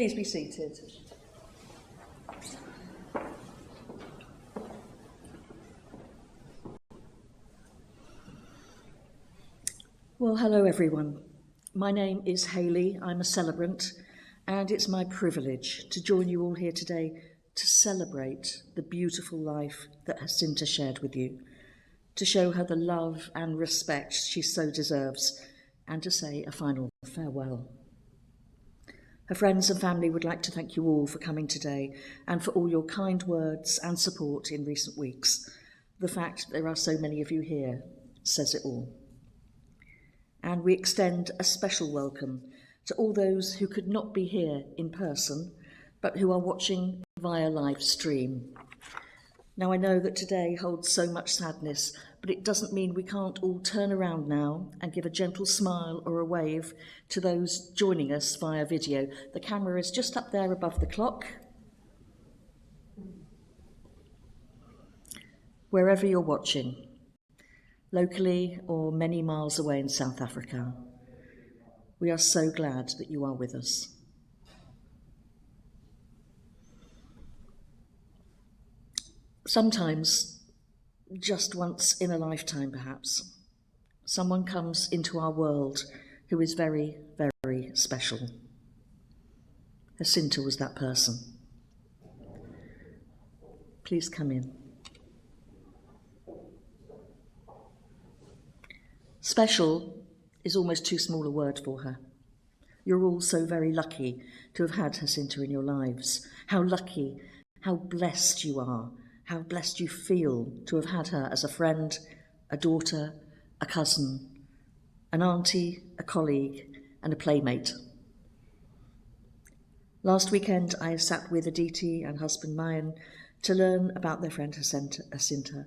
Please be seated. Well, hello everyone. My name is Hayley. I'm a celebrant, and it's my privilege to join you all here today to celebrate the beautiful life that Hacinta shared with you, to show her the love and respect she so deserves, and to say a final farewell. Her friends and family would like to thank you all for coming today and for all your kind words and support in recent weeks. The fact there are so many of you here says it all. And we extend a special welcome to all those who could not be here in person, but who are watching via live stream. Now, I know that today holds so much sadness, but it doesn't mean we can't all turn around now and give a gentle smile or a wave to those joining us via video. The camera is just up there above the clock. Wherever you're watching, locally or many miles away in South Africa, we are so glad that you are with us. Sometimes, just once in a lifetime perhaps, someone comes into our world who is very, very special. Hacinta was that person. Please come in. Special is almost too small a word for her. You're all so very lucky to have had Hacinta in your lives. How lucky, how blessed you are, how blessed you feel to have had her as a friend, a daughter, a cousin, an auntie, a colleague, and a playmate. Last weekend, I sat with Aditi and husband Mayan to learn about their friend Hacinta,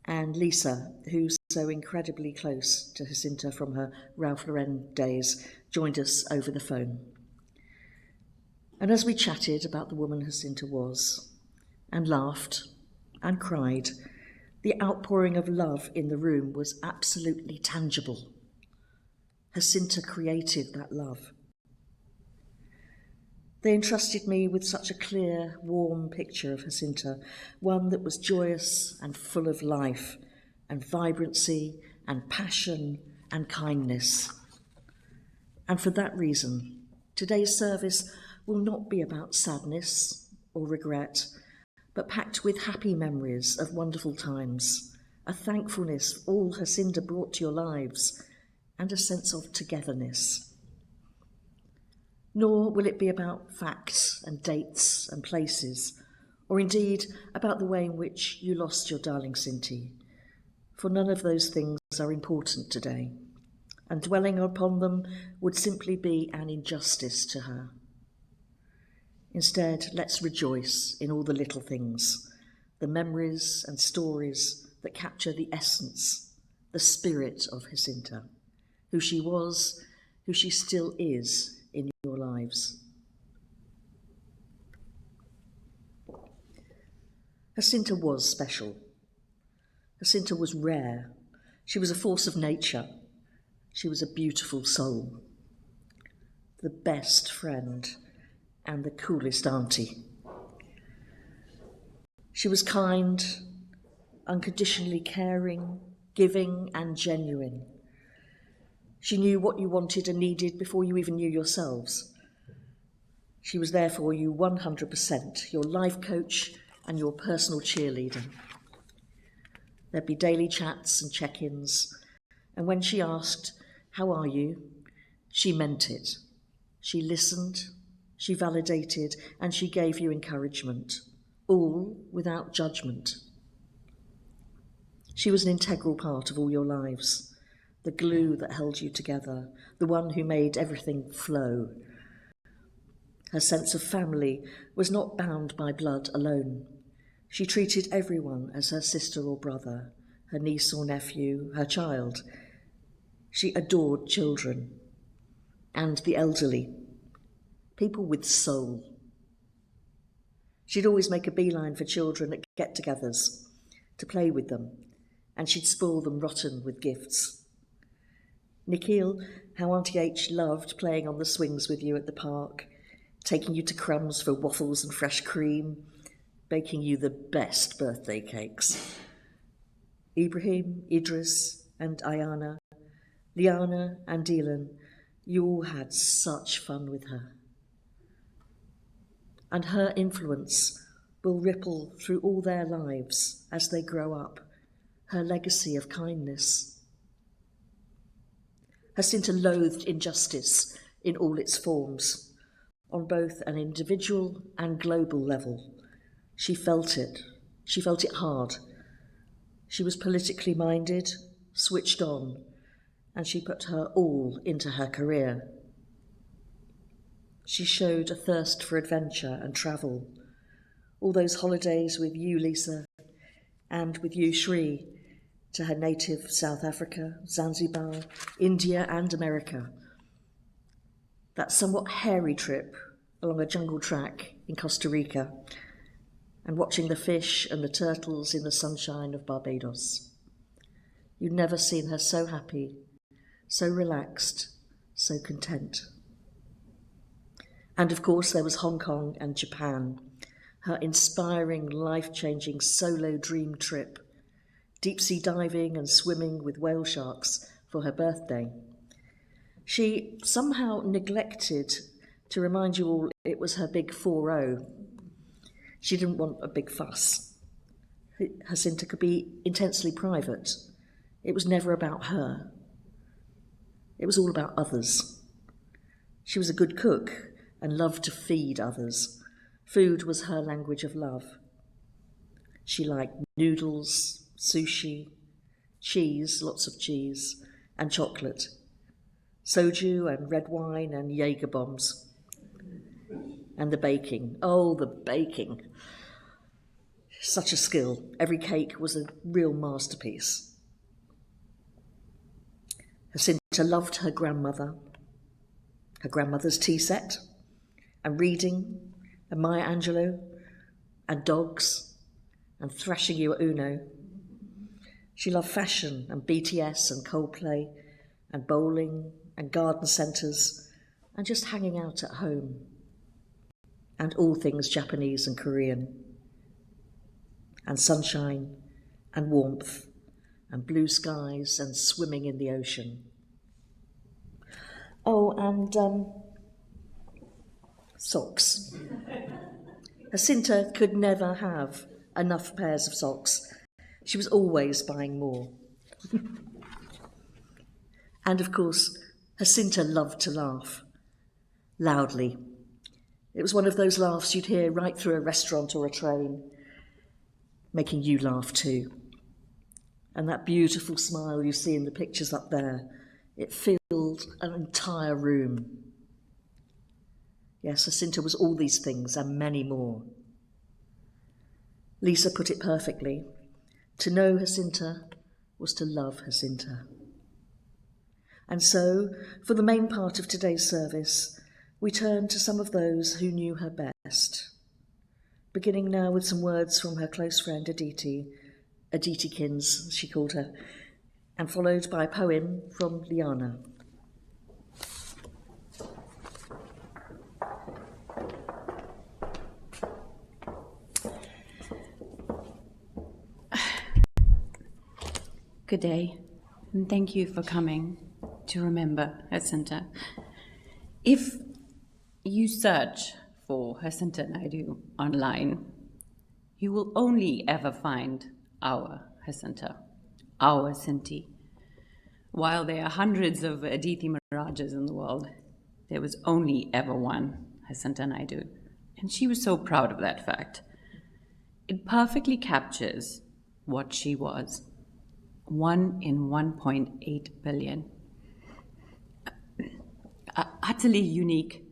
and Lisa, who's so incredibly close to Hacinta from her Ralph Lauren days, joined us over the phone. And as we chatted about the woman Hacinta was, and laughed and cried, the outpouring of love in the room was absolutely tangible. Hacinta created that love. They entrusted me with such a clear, warm picture of Hacinta, one that was joyous and full of life and vibrancy and passion and kindness. And for that reason, today's service will not be about sadness or regret, but packed with happy memories of wonderful times, a thankfulness for all Hacinta brought to your lives, and a sense of togetherness. Nor will it be about facts and dates and places, or indeed about the way in which you lost your darling Cinti, for none of those things are important today, and dwelling upon them would simply be an injustice to her. Instead, let's rejoice in all the little things, the memories and stories that capture the essence, the spirit of Hacinta, who she was, who she still is in your lives. Hacinta was special. Hacinta was rare. She was a force of nature. She was a beautiful soul, the best friend, and the coolest auntie. She was kind, unconditionally caring, giving, and genuine. She knew what you wanted and needed before you even knew yourselves. She was there for you 100%, your life coach and your personal cheerleader. There'd be daily chats and check-ins, and when she asked, "How are you?" she meant it. She listened, she validated, and she gave you encouragement, all without judgment. She was an integral part of all your lives, the glue that held you together, the one who made everything flow. Her sense of family was not bound by blood alone. She treated everyone as her sister or brother, her niece or nephew, her child. She adored children and the elderly, people with soul. She'd always make a beeline for children at get-togethers to play with them, and she'd spoil them rotten with gifts. Nikhil, how Auntie H loved playing on the swings with you at the park. taking you to Crumbs for waffles and fresh cream, baking you the best birthday cakes. Ibrahim, Idris, and Ayana, Liana, and Dylan, you all had such fun with her. And her influence will ripple through all their lives as they grow up, her legacy of kindness. Hacinta loathed injustice in all its forms, on both an individual and global level. She felt it hard. She was politically minded, switched on, and she put her all into her career. She showed a thirst for adventure and travel. All those holidays with you, Lisa, and with you, Shri, to her native South Africa, Zanzibar, India, and America. That somewhat hairy trip along a jungle track in Costa Rica, and watching the fish and the turtles in the sunshine of Barbados. You'd never seen her so happy, so relaxed, so content. And of course there was Hong Kong and Japan, her inspiring, life-changing solo dream trip, deep-sea diving and swimming with whale sharks for her birthday. She somehow neglected to remind you all it was her big 4-0. She didn't want a big fuss. Hacinta could be intensely private. It was never about her. It was all about others. She was a good cook and loved to feed others. Food was her language of love. She liked noodles, sushi, cheese, lots of cheese, and chocolate, soju and red wine and Jaeger bombs. And the baking. Oh, the baking. Such a skill. Every cake was a real masterpiece. Hacinta loved her grandmother's tea set, and reading, and Maya Angelou, and dogs, and thrashing you at Uno. She loved fashion, and BTS, and Coldplay, and bowling, and garden centres, and just hanging out at home. And all things Japanese and Korean, and sunshine, and warmth, and blue skies, and swimming in the ocean. Oh, and socks. Hacinta could never have enough pairs of socks. She was always buying more. And of course, Hacinta loved to laugh, loudly. It was one of those laughs you'd hear right through a restaurant or a train, making you laugh too. And that beautiful smile you see in the pictures up there, it filled an entire room. Yes, Hacinta was all these things and many more. Lisa put it perfectly. To know Hacinta was to love Hacinta. And so, for the main part of today's service, we turn to some of those who knew her best, beginning now with some words from her close friend Aditi-kins, she called her, and followed by a poem from Liana. Good day, and thank you for coming to remember Hacinta. If you search for Hacinta Naidoo online, you will only ever find our Hacinta, our Sinti. While there are hundreds of Aditi Maharajas in the world, there was only ever one Hacinta Naidoo, and she was so proud of that fact. It perfectly captures what she was. 1 in 1.8 billion. Utterly unique,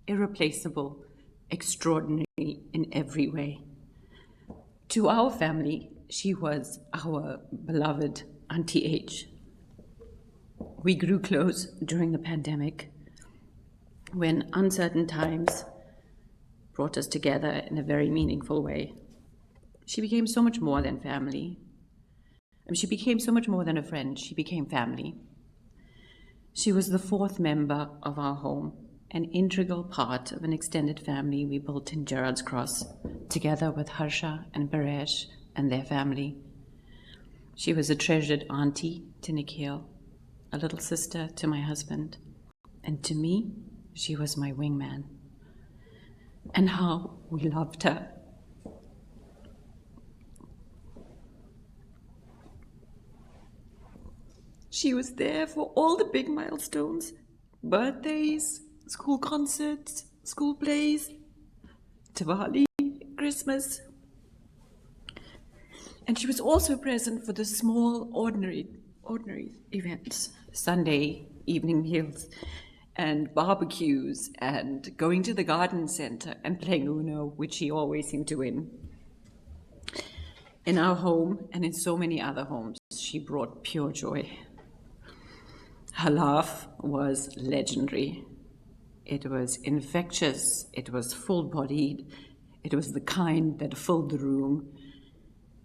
irreplaceable, extraordinary in every way. To our family, she was our beloved Auntie H. We grew close during the pandemic, when uncertain times brought us together in a very meaningful way. She became so much more than family. She became so much more than a friend. She became family. She was the fourth member of our home, an integral part of an extended family we built in Gerrard's Cross, together with Harsha and Baresh and their family. She was a treasured auntie to Nikhil, a little sister to my husband, and to me, she was my wingman. And how we loved her. She was there for all the big milestones, birthdays, school concerts, school plays, Diwali, Christmas. And she was also present for the small, ordinary events, Sunday evening meals and barbecues and going to the garden center and playing Uno, which she always seemed to win. In our home and in so many other homes, she brought pure joy. Her laugh was legendary. It was infectious, it was full-bodied, it was the kind that filled the room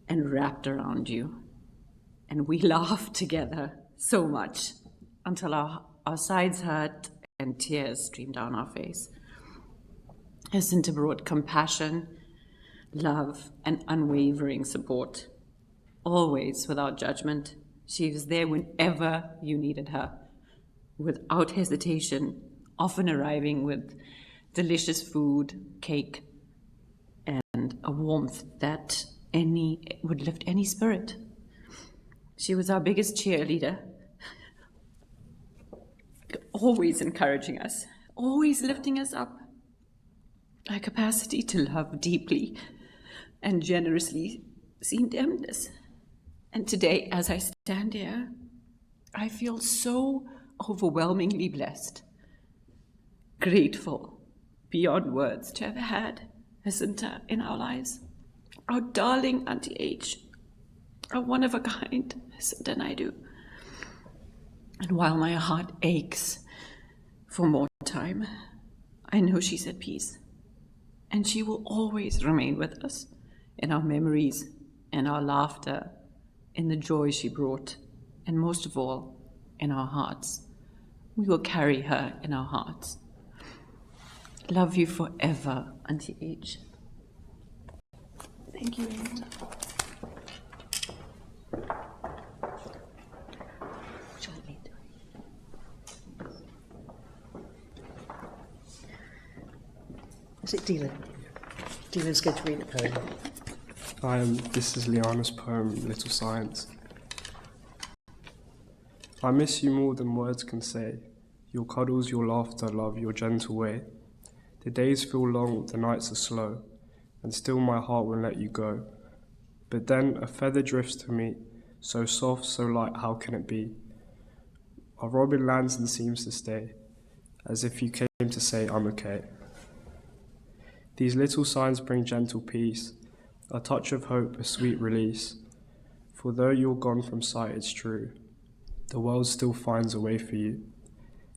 and wrapped around you. And we laughed together so much until our sides hurt and tears streamed down our face. Hacinta brought compassion, love, and unwavering support, always without judgment. She was there whenever you needed her, without hesitation, often arriving with delicious food, cake, and a warmth that would lift any spirit. She was our biggest cheerleader, always encouraging us, always lifting us up. Her capacity to love deeply and generously seemed endless. And today, as I stand here, I feel so overwhelmingly blessed, grateful beyond words to have had Hacinta in our lives. Our darling Auntie H, our one-of-a-kind Hacinta Naidoo. And while my heart aches for more time, I know she's at peace. And she will always remain with us in our memories, in our laughter, in the joy she brought, and most of all, in our hearts. We will carry her in our hearts. Love you forever, Auntie H. Thank you, Amy. Is it Dylan? Dylan's going to read a poem. This is Liana's poem, Little Science. I miss you more than words can say. Your cuddles, your laughter, love, your gentle way. The days feel long, the nights are slow, and still my heart won't let you go. But then a feather drifts to me, so soft, so light, how can it be? A robin lands and seems to stay, as if you came to say, I'm okay. These little signs bring gentle peace, a touch of hope, a sweet release. For though you're gone from sight, it's true, the world still finds a way for you.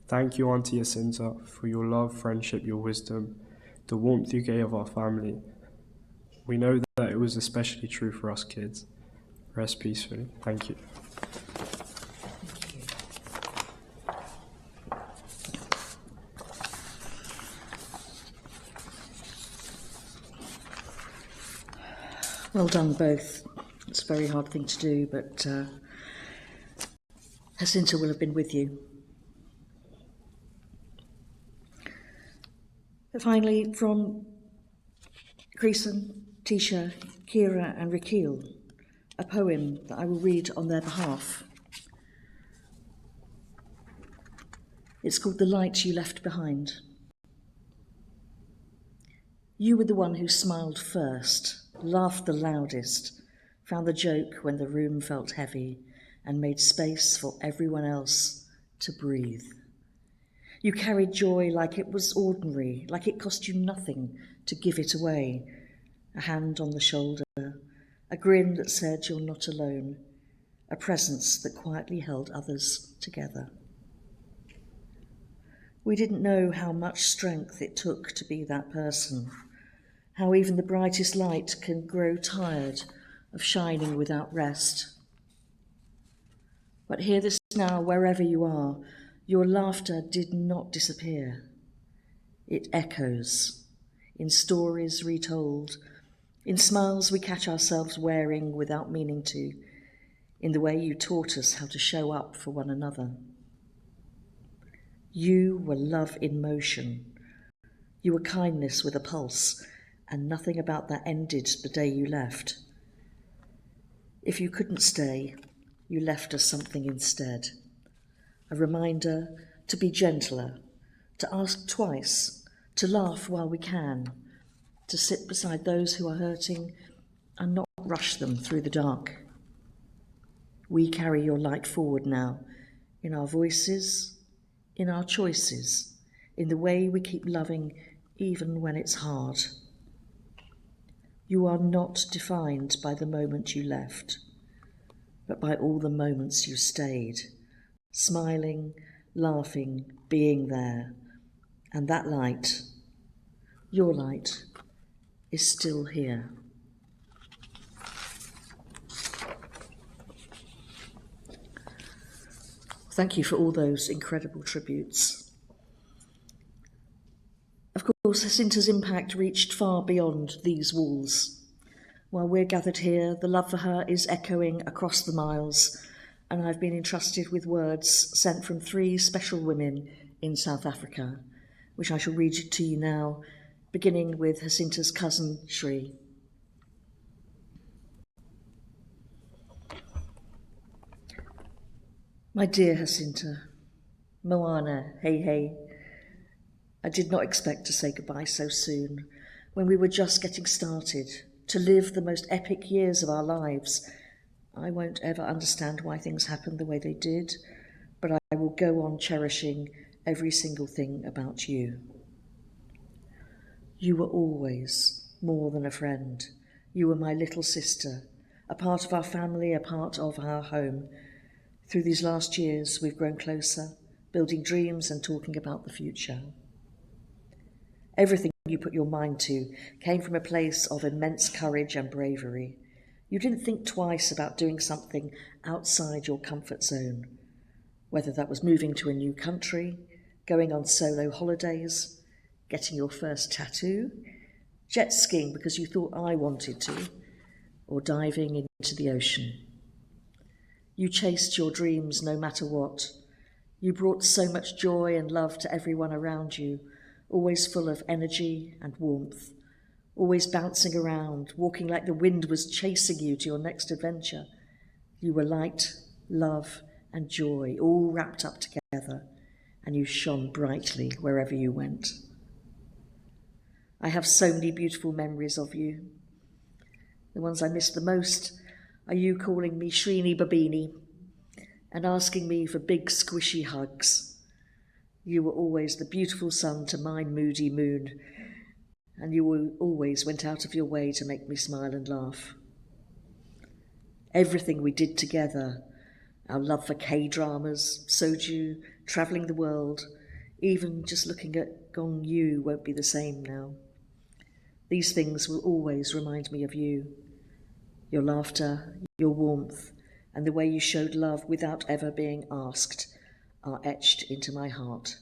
Thank you, Auntie Hacinta, for your love, friendship, your wisdom, the warmth you gave our family. We know that it was especially true for us kids. Rest peacefully. Thank you. Well done, both. It's a very hard thing to do, but Hacinta will have been with you. But finally, from Creason, Tisha, Kira and Rakil, a poem that I will read on their behalf. It's called The Light You Left Behind. You were the one who smiled first, laughed the loudest, found the joke when the room felt heavy, and made space for everyone else to breathe. You carried joy like it was ordinary, like it cost you nothing to give it away. A hand on the shoulder, a grin that said you're not alone, a presence that quietly held others together. We didn't know how much strength it took to be that person, how even the brightest light can grow tired of shining without rest. But hear this now, wherever you are, your laughter did not disappear. It echoes in stories retold, in smiles we catch ourselves wearing without meaning to, in the way you taught us how to show up for one another. You were love in motion. You were kindness with a pulse, and nothing about that ended the day you left. If you couldn't stay, you left us something instead. A reminder to be gentler, to ask twice, to laugh while we can, to sit beside those who are hurting and not rush them through the dark. We carry your light forward now, in our voices, in our choices, in the way we keep loving even when it's hard. You are not defined by the moment you left, but by all the moments you stayed, smiling, laughing, being there. And that light, your light, is still here. Thank you for all those incredible tributes. Of course, Hacinta's impact reached far beyond these walls. While we're gathered here, the love for her is echoing across the miles, and I've been entrusted with words sent from 3 special women in South Africa, which I shall read to you now, beginning with Hacinta's cousin, Shri. My dear Hacinta, Moana, hey hey, I did not expect to say goodbye so soon, when we were just getting started, to live the most epic years of our lives. I won't ever understand why things happened the way they did, but I will go on cherishing every single thing about you. You were always more than a friend. You were my little sister, a part of our family, a part of our home. Through these last years, we've grown closer, building dreams and talking about the future. Everything you put your mind to came from a place of immense courage and bravery. You didn't think twice about doing something outside your comfort zone, whether that was moving to a new country, going on solo holidays, getting your first tattoo, jet skiing because you thought I wanted to, or diving into the ocean. You chased your dreams no matter what. You brought so much joy and love to everyone around you, always full of energy and warmth, always bouncing around, walking like the wind was chasing you to your next adventure. You were light, love, and joy, all wrapped up together, and you shone brightly wherever you went. I have so many beautiful memories of you. The ones I miss the most are you calling me Srini Babini and asking me for big squishy hugs. You were always the beautiful sun to my moody moon, and you always went out of your way to make me smile and laugh. Everything we did together, our love for K-dramas, soju, travelling the world, even just looking at Gong Yu won't be the same now. These things will always remind me of you. Your laughter, your warmth, and the way you showed love without ever being asked are etched into my heart.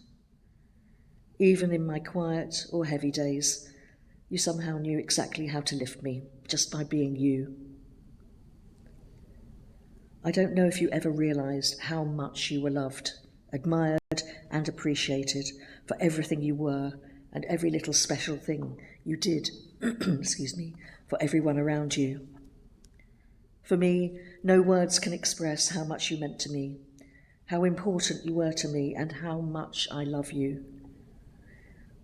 Even in my quiet or heavy days, you somehow knew exactly how to lift me, just by being you. I don't know if you ever realised how much you were loved, admired and appreciated for everything you were and every little special thing you did, for everyone around you. For me, no words can express how much you meant to me, how important you were to me, and how much I love you.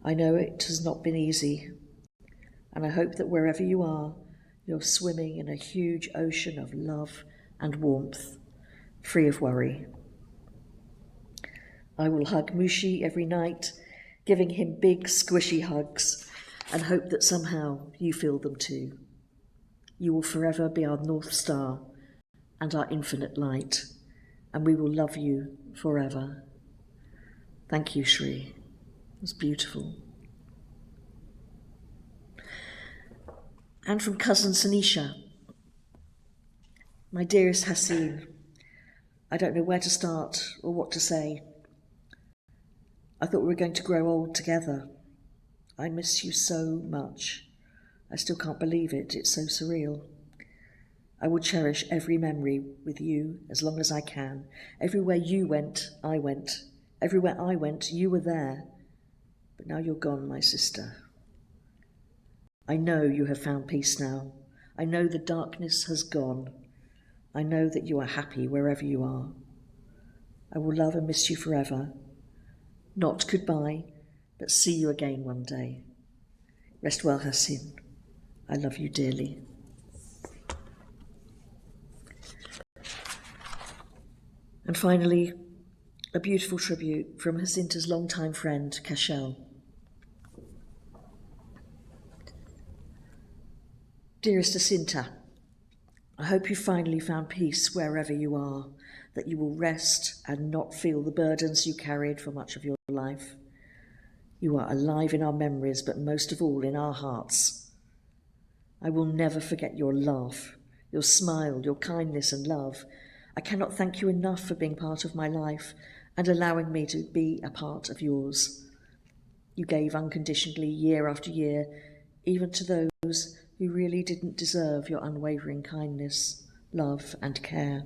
I know it has not been easy, and I hope that wherever you are, you're swimming in a huge ocean of love and warmth, free of worry. I will hug Mushi every night, giving him big squishy hugs, and hope that somehow you feel them too. You will forever be our North Star and our infinite light, and we will love you forever. Thank you, Shri. It was beautiful. And from cousin Sanisha, my dearest Hasin, I don't know where to start or what to say. I thought we were going to grow old together, I miss you so much. I still can't believe it. It's so surreal. I will cherish every memory with you as long as I can. Everywhere you went, I went. Everywhere I went, you were there. But now you're gone, my sister. I know you have found peace now. I know the darkness has gone. I know that you are happy wherever you are. I will love and miss you forever. Not goodbye, but see you again one day. Rest well, Hacinta. I love you dearly. And finally, a beautiful tribute from Hacinta's longtime friend, Cashel. Dearest Hacinta, I hope you finally found peace wherever you are, that you will rest and not feel the burdens you carried for much of your life. You are alive in our memories, but most of all in our hearts. I will never forget your laugh, your smile, your kindness and love. I cannot thank you enough for being part of my life and allowing me to be a part of yours. You gave unconditionally year after year, even to those who really didn't deserve your unwavering kindness, love and care.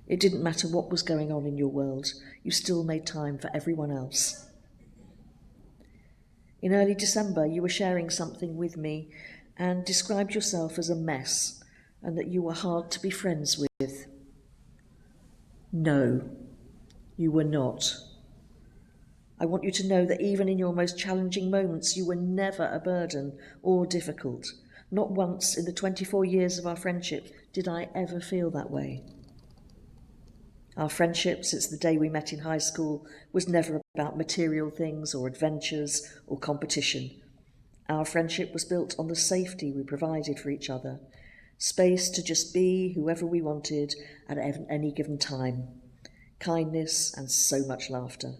It didn't matter what was going on in your world, you still made time for everyone else. In early December, you were sharing something with me and described yourself as a mess and that you were hard to be friends with. No, you were not. I want you to know that even in your most challenging moments, you were never a burden or difficult. Not once in the 24 years of our friendship did I ever feel that way. Our friendship since the day we met in high school was never about material things or adventures or competition. Our friendship was built on the safety we provided for each other, space to just be whoever we wanted at any given time, kindness and so much laughter.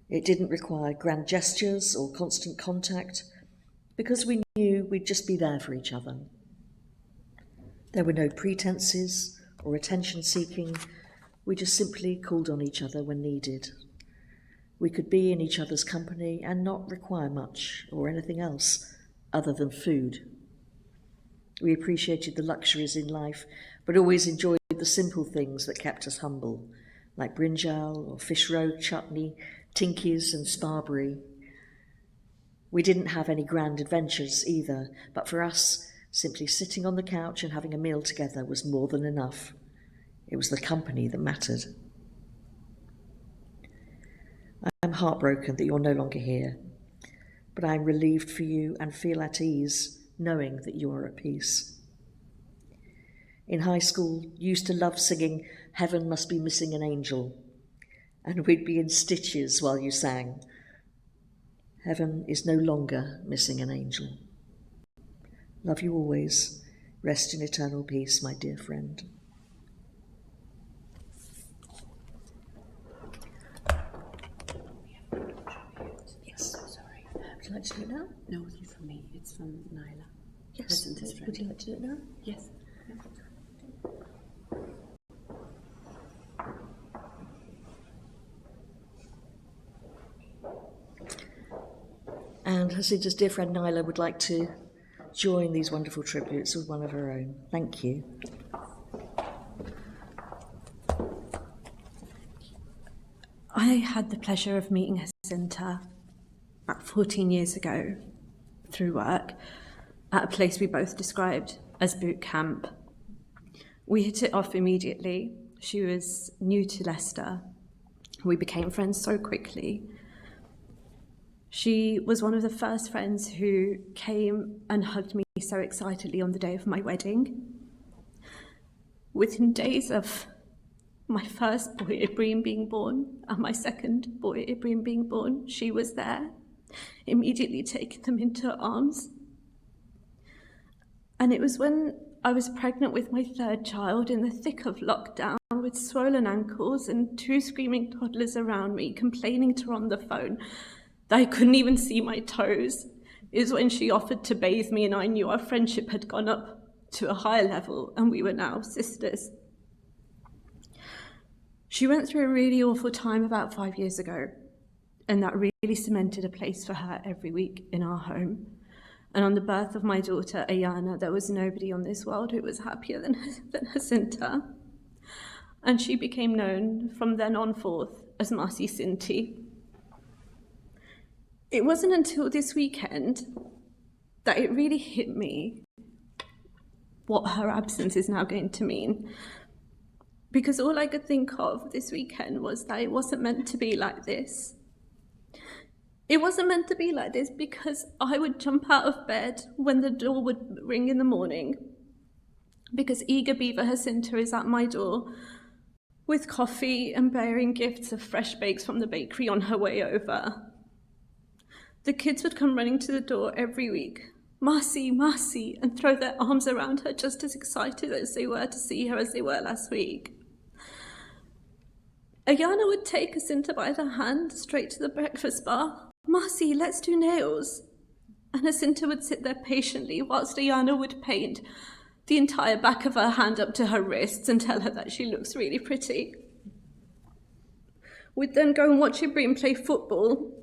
It didn't require grand gestures or constant contact because we knew we'd just be there for each other. There were no pretenses or attention seeking. We just simply called on each other when needed. We could be in each other's company and not require much or anything else other than food. We appreciated the luxuries in life, but always enjoyed the simple things that kept us humble, like brinjal or fish roe chutney, tinkies and sparberry. We didn't have any grand adventures either, but for us, simply sitting on the couch and having a meal together was more than enough. It was the company that mattered. I'm heartbroken that you're no longer here, but I'm relieved for you and feel at ease knowing that you are at peace. In high school, you used to love singing "Heaven Must Be Missing an Angel," and we'd be in stitches while you sang. Heaven is no longer missing an angel. Love you always. Rest in eternal peace, my dear friend. Yes. Sorry. Would you like to do it now? No, it's from me. It's from Nyla. Yes. Would you like to do it now? Yes. And Hacinta's dear friend Nyla would like to join these wonderful tributes with one of her own. Thank you. I had the pleasure of meeting Hacinta about 14 years ago through work at a place we both described as boot camp. We hit it off immediately. She was new to Leicester. We became friends so quickly. She was one of the first friends who came and hugged me so excitedly on the day of my wedding. Within days of my first boy Ibrahim being born and my second boy Ibrahim being born, she was there, immediately taking them into her arms. And it was when I was pregnant with my third child in the thick of lockdown with swollen ankles and 2 screaming toddlers around me complaining to her on the phone that I couldn't even see my toes, is when she offered to bathe me, and I knew our friendship had gone up to a higher level and we were now sisters. She went through a really awful time about 5 years ago. and that really cemented a place for her every week in our home. And on the birth of my daughter, Ayana, there was nobody on this world who was happier than Hacinta. And she became known from then on forth as Marcy Cinti. It wasn't until this weekend that it really hit me what her absence is now going to mean. Because all I could think of this weekend was that it wasn't meant to be like this. It wasn't meant to be like this because I would jump out of bed when the door would ring in the morning, because eager beaver Hacinta is at my door with coffee and bearing gifts of fresh bakes from the bakery on her way over. The kids would come running to the door every week, Marcy, Marcy, and throw their arms around her, just as excited as they were to see her as they were last week. Ayana would take Hacinta by the hand straight to the breakfast bar. Marcy, let's do nails. And Hacinta would sit there patiently whilst Ayana would paint the entire back of her hand up to her wrists and tell her that she looks really pretty. We'd then go and watch Ibrahim play football,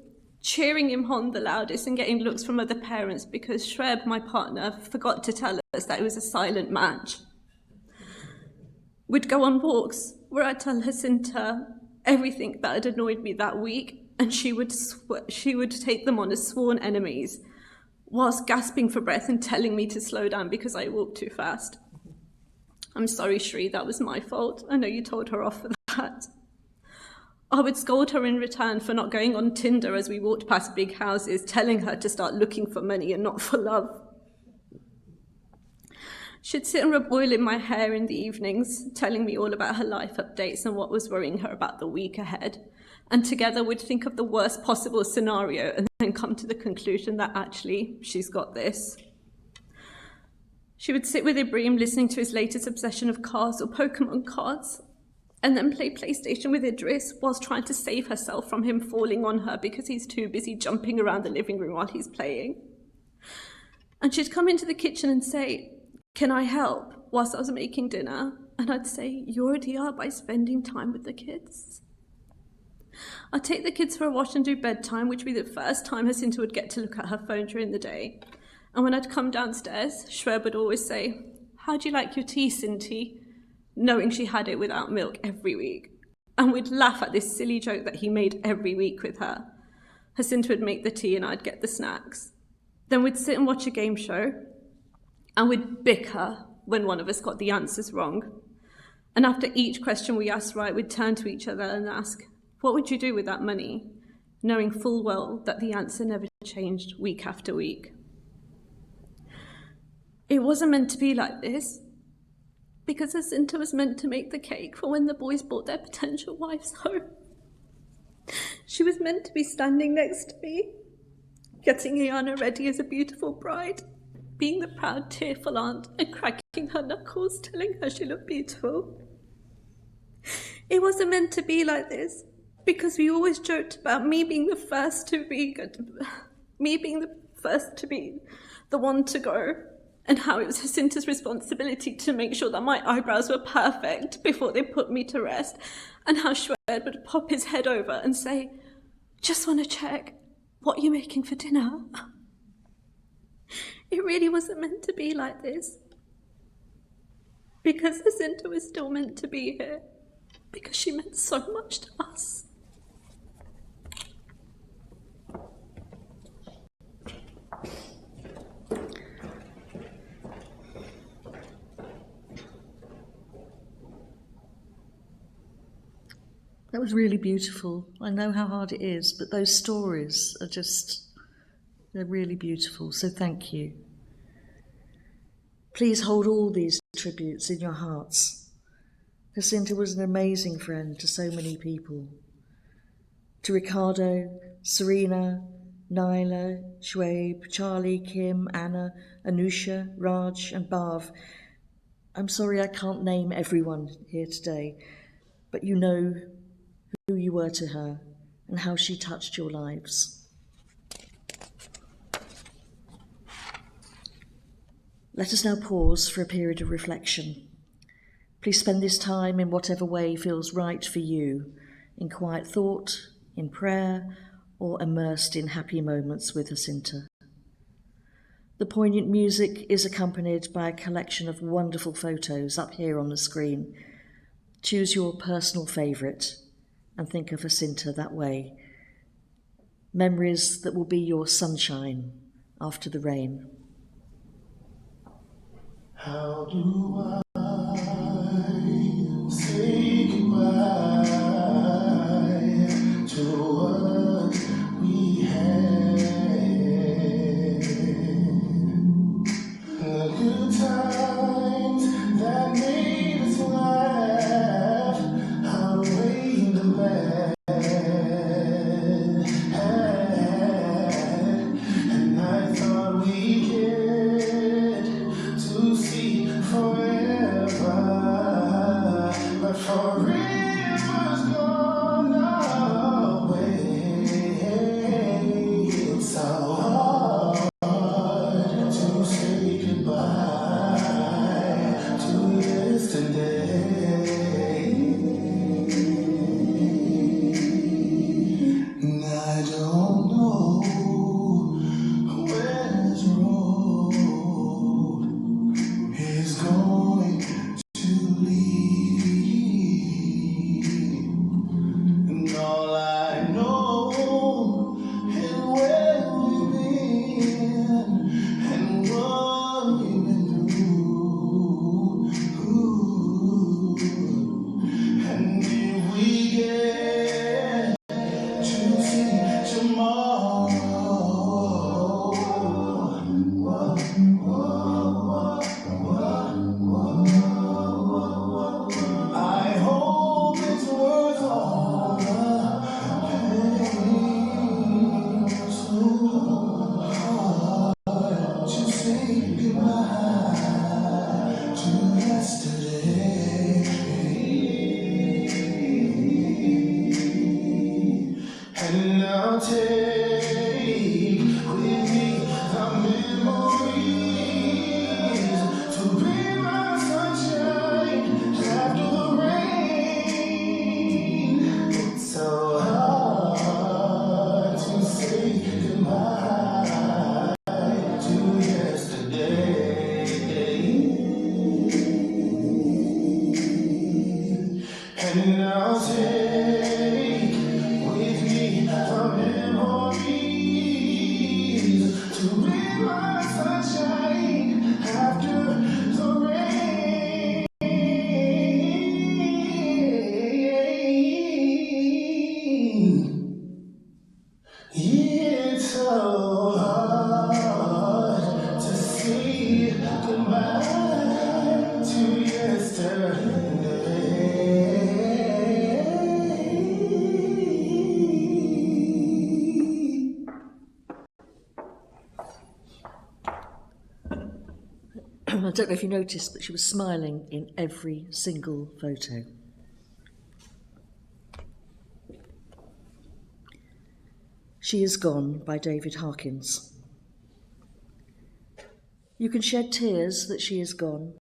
cheering him on the loudest and getting looks from other parents because Shreb, my partner, forgot to tell us that it was a silent match. We'd go on walks where I'd tell Hacinta everything that had annoyed me that week, and she would take them on as sworn enemies, whilst gasping for breath and telling me to slow down because I walked too fast. I'm sorry, Shri, that was my fault. I know you told her off for that. I would scold her in return for not going on Tinder as we walked past big houses, telling her to start looking for money and not for love. She'd sit and rub oil in my hair in the evenings, telling me all about her life updates and what was worrying her about the week ahead. And together we'd think of the worst possible scenario and then come to the conclusion that actually she's got this. She would sit with Ibrahim listening to his latest obsession of cars or Pokemon cards, and then play PlayStation with Idris whilst trying to save herself from him falling on her because he's too busy jumping around the living room while he's playing. And she'd come into the kitchen and say, "Can I help?" whilst I was making dinner. And I'd say, "You already are by spending time with the kids." I'd take the kids for a wash and do bedtime, which would be the first time Hacinta would get to look at her phone during the day. And when I'd come downstairs, Shreb would always say, "How do you like your tea, Cinti?" knowing she had it without milk every week. And we'd laugh at this silly joke that he made every week with her. Hacinta would make the tea and I'd get the snacks. Then we'd sit and watch a game show, and we'd bicker when one of us got the answers wrong. And after each question we asked right, we'd turn to each other and ask, "What would you do with that money?" knowing full well that the answer never changed week after week. It wasn't meant to be like this, because Hacinta was meant to make the cake for when the boys brought their potential wives home. She was meant to be standing next to me, getting Ayana ready as a beautiful bride, being the proud, tearful aunt and cracking her knuckles, telling her she looked beautiful. It wasn't meant to be like this, because we always joked about me being the first to be the one to go, and how it was Hacinta's responsibility to make sure that my eyebrows were perfect before they put me to rest, and how Shwed would pop his head over and say, "Just want to check, what are you making for dinner?" It really wasn't meant to be like this, because Hacinta was still meant to be here, because she meant so much to us. That was really beautiful. I know how hard it is, but those stories are they're really beautiful, so thank you. Please hold all these tributes in your hearts. Hacinta was an amazing friend to so many people. To Ricardo, Serena, Nyla, Shwaib, Charlie, Kim, Anna, Anusha, Raj and Bhav. I'm sorry I can't name everyone here today, but you know who you were to her and how she touched your lives. Let us now pause for a period of reflection. Please spend this time in whatever way feels right for you, in quiet thought, in prayer, or immersed in happy moments with Hacinta. The poignant music is accompanied by a collection of wonderful photos up here on the screen. Choose your personal favourite and think of Hacinta that way. Memories that will be your sunshine after the rain. How do I say goodbye to what we had? The good times that made us laugh, outweigh the bad. And I thought we'd get to see forever, but forever's gone away. It's so hard to say goodbye to yesterday. And I don't know where this road is going to lead. And all I know is where we've been and what we've been through. And if we get to see tomorrow, I hope it's worth all the pain. So hard to say goodbye to yesterday. And I'll take with me the memories to be my sunshine after the rain. It's so hard to say goodbye to yesterday. And I'll take with me the memories to be my sunshine after the rain. It's so hard to say goodbye to yesterday. I don't know if you noticed, but she was smiling in every single photo. She Is Gone by David Harkins. You can shed tears that she is gone,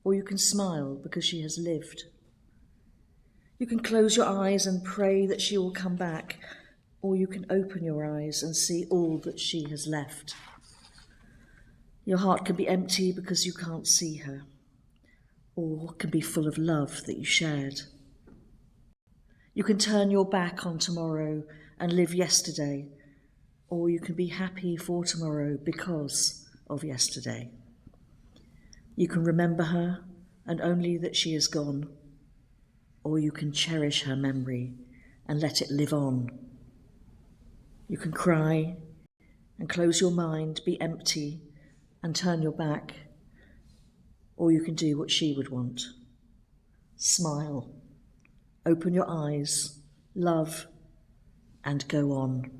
or you can smile because she has lived. You can close your eyes and pray that she will come back, or you can open your eyes and see all that she has left. Your heart can be empty because you can't see her, or can be full of love that you shared. You can turn your back on tomorrow and live yesterday, or you can be happy for tomorrow because of yesterday. You can remember her and only that she is gone, or you can cherish her memory and let it live on. You can cry and close your mind, be empty and turn your back, or you can do what she would want. Smile, open your eyes, love, and go on.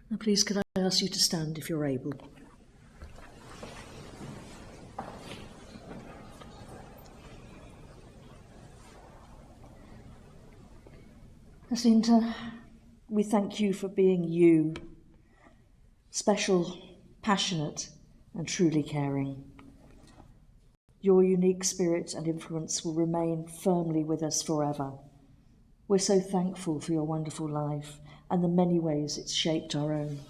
Now please, could I ask you to stand if you're able? Hacinta, we thank you for being you, special, passionate, and truly caring. Your unique spirit and influence will remain firmly with us forever. We're so thankful for your wonderful life and the many ways it's shaped our own.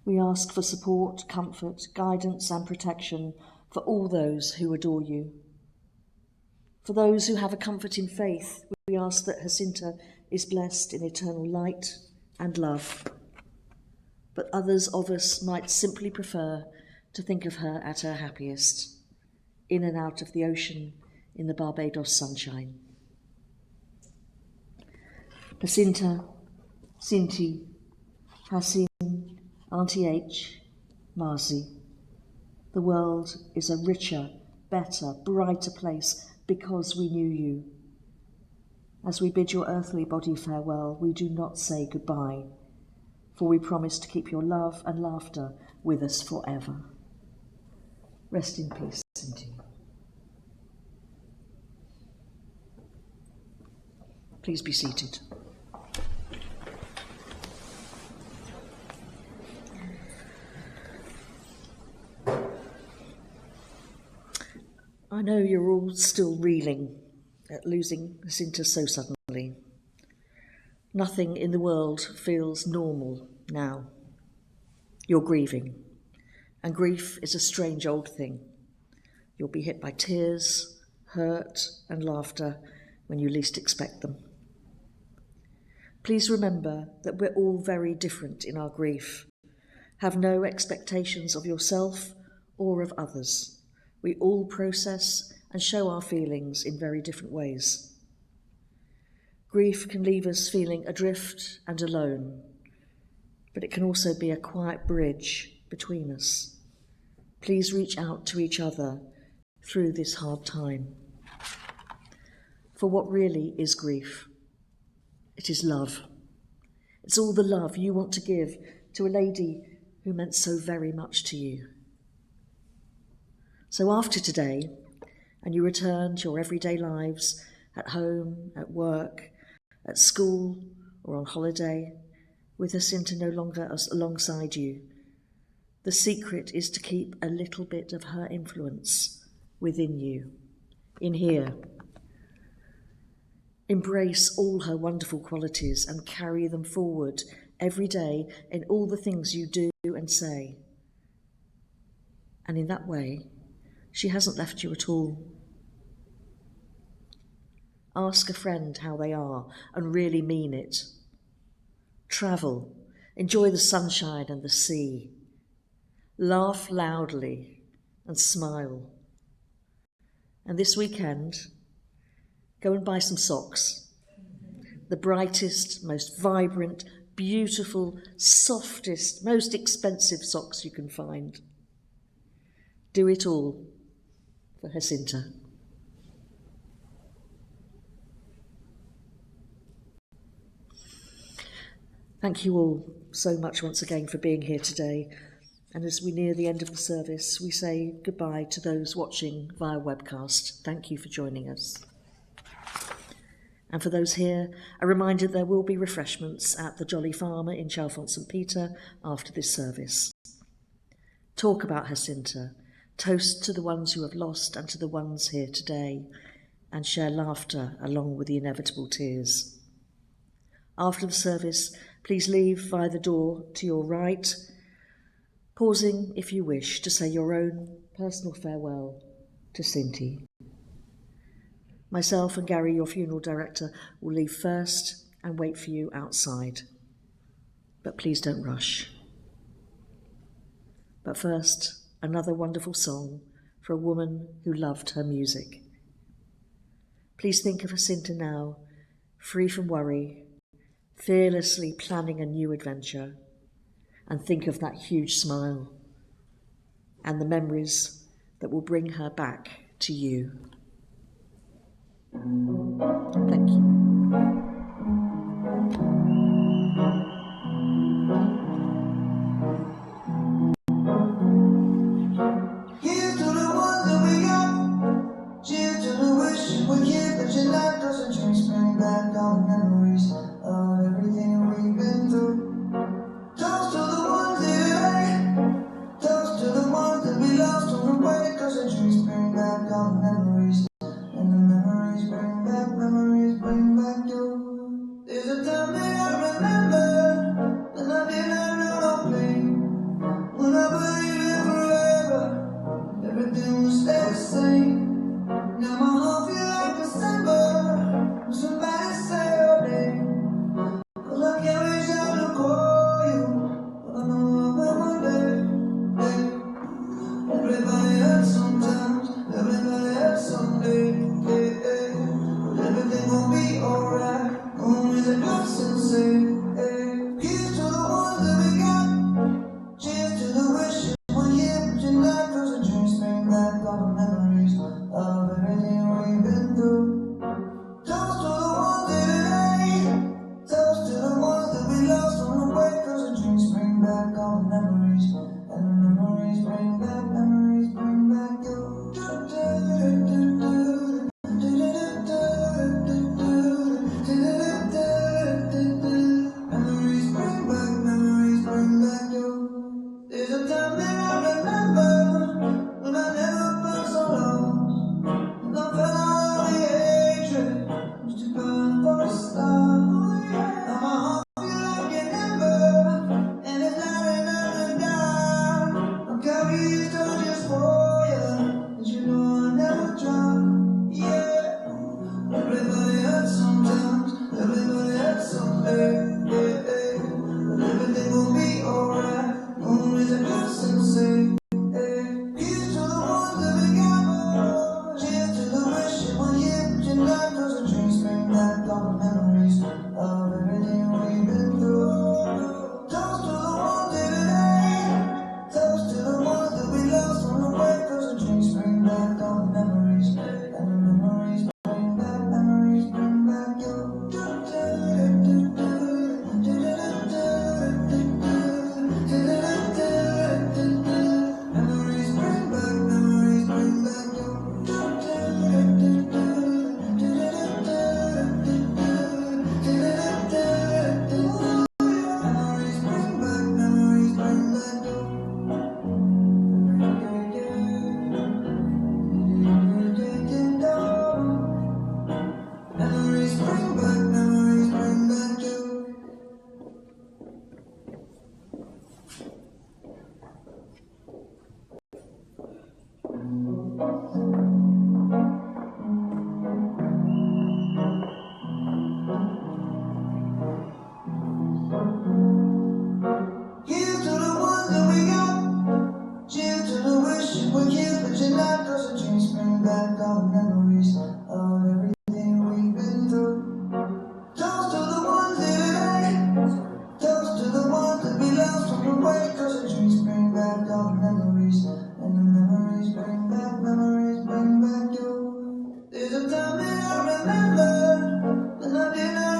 We ask for support, comfort, guidance and protection for all those who adore you. For those who have a comfort in faith, we ask that Hacinta is blessed in eternal light and love. But others of us might simply prefer to think of her at her happiest, in and out of the ocean in the Barbados sunshine. Hacinta, Cinti, Hacin, Auntie H, Marzi. The world is a richer, better, brighter place because we knew you. As we bid your earthly body farewell, we do not say goodbye, for we promise to keep your love and laughter with us forever. Rest in peace, Cinti. Please be seated. I know you're all still reeling at losing Hacinta so suddenly. Nothing in the world feels normal now. You're grieving, and grief is a strange old thing. You'll be hit by tears, hurt, and laughter when you least expect them. Please remember that we're all very different in our grief. Have no expectations of yourself or of others. We all process and show our feelings in very different ways. Grief can leave us feeling adrift and alone, but it can also be a quiet bridge between us. Please reach out to each other through this hard time. For what really is grief? It is love. It's all the love you want to give to a lady who meant so very much to you. So after today, and you return to your everyday lives, at home, at work, at school, or on holiday, with Hacinta no longer alongside you, the secret is to keep a little bit of her influence within you, in here. Embrace all her wonderful qualities and carry them forward every day in all the things you do and say. And in that way, she hasn't left you at all. Ask a friend how they are and really mean it. Travel, enjoy the sunshine and the sea. Laugh loudly and smile. And this weekend, go and buy some socks. The brightest, most vibrant, beautiful, softest, most expensive socks you can find. Do it all for Hacinta. Thank you all so much once again for being here today. And as we near the end of the service, we say goodbye to those watching via webcast. Thank you for joining us. And for those here, a reminder there will be refreshments at the Jolly Farmer in Chalfont St Peter after this service. Talk about Hacinta, toast to the ones you have lost and to the ones here today, and share laughter along with the inevitable tears. After the service, please leave via the door to your right, pausing if you wish to say your own personal farewell to Cinti. Myself and Gary, your funeral director, will leave first and wait for you outside. But please don't rush. But first, another wonderful song for a woman who loved her music. Please think of Hacinta now, free from worry, fearlessly planning a new adventure, and think of that huge smile and the memories that will bring her back to you. Thank you. Here's to the ones that we got. Cheers to the wish we keep, but your life doesn't change. Bring back all the memories of everything we've been through. Toast to the ones that we hate. Toast to the ones that we lost on the way, 'cause the dreams bring back memories, bring back your. Memories bring back your. There's a time that I remember when I never felt so lost. And I felt all the hatred used to burn for a star. Now my heart feels like an ember, and it's lighting up the dark. I'll carry these torches for you, 'cause you know I never drop. Yeah, everybody hurts sometimes, everybody hurts someday. Yeah, yeah. But everything will be alright. Gonna raise a glass and say, hey, here's to the ones that we got. Cheers to the wish you were here, but you're not. 'Cause the dreams bring back all the memories of everything we've been through. Toast to the ones here today. Toast to the ones that we lost on the way. 'Cause the dreams bring back all the memories, and the memories bring back your. Memories bring back your. Memories bring back your. Memories bring back you. Here's to the ones that we got. Cheers to the wish you were here, but you're not. 'Cause the dreams bring back all the memories of everything we've been through. Toast to the ones here today. Toast to the ones that we lost on the way. 'Cause the dreams bring back all the memories, and the memories bring back your. There's a time that I remember when I didn't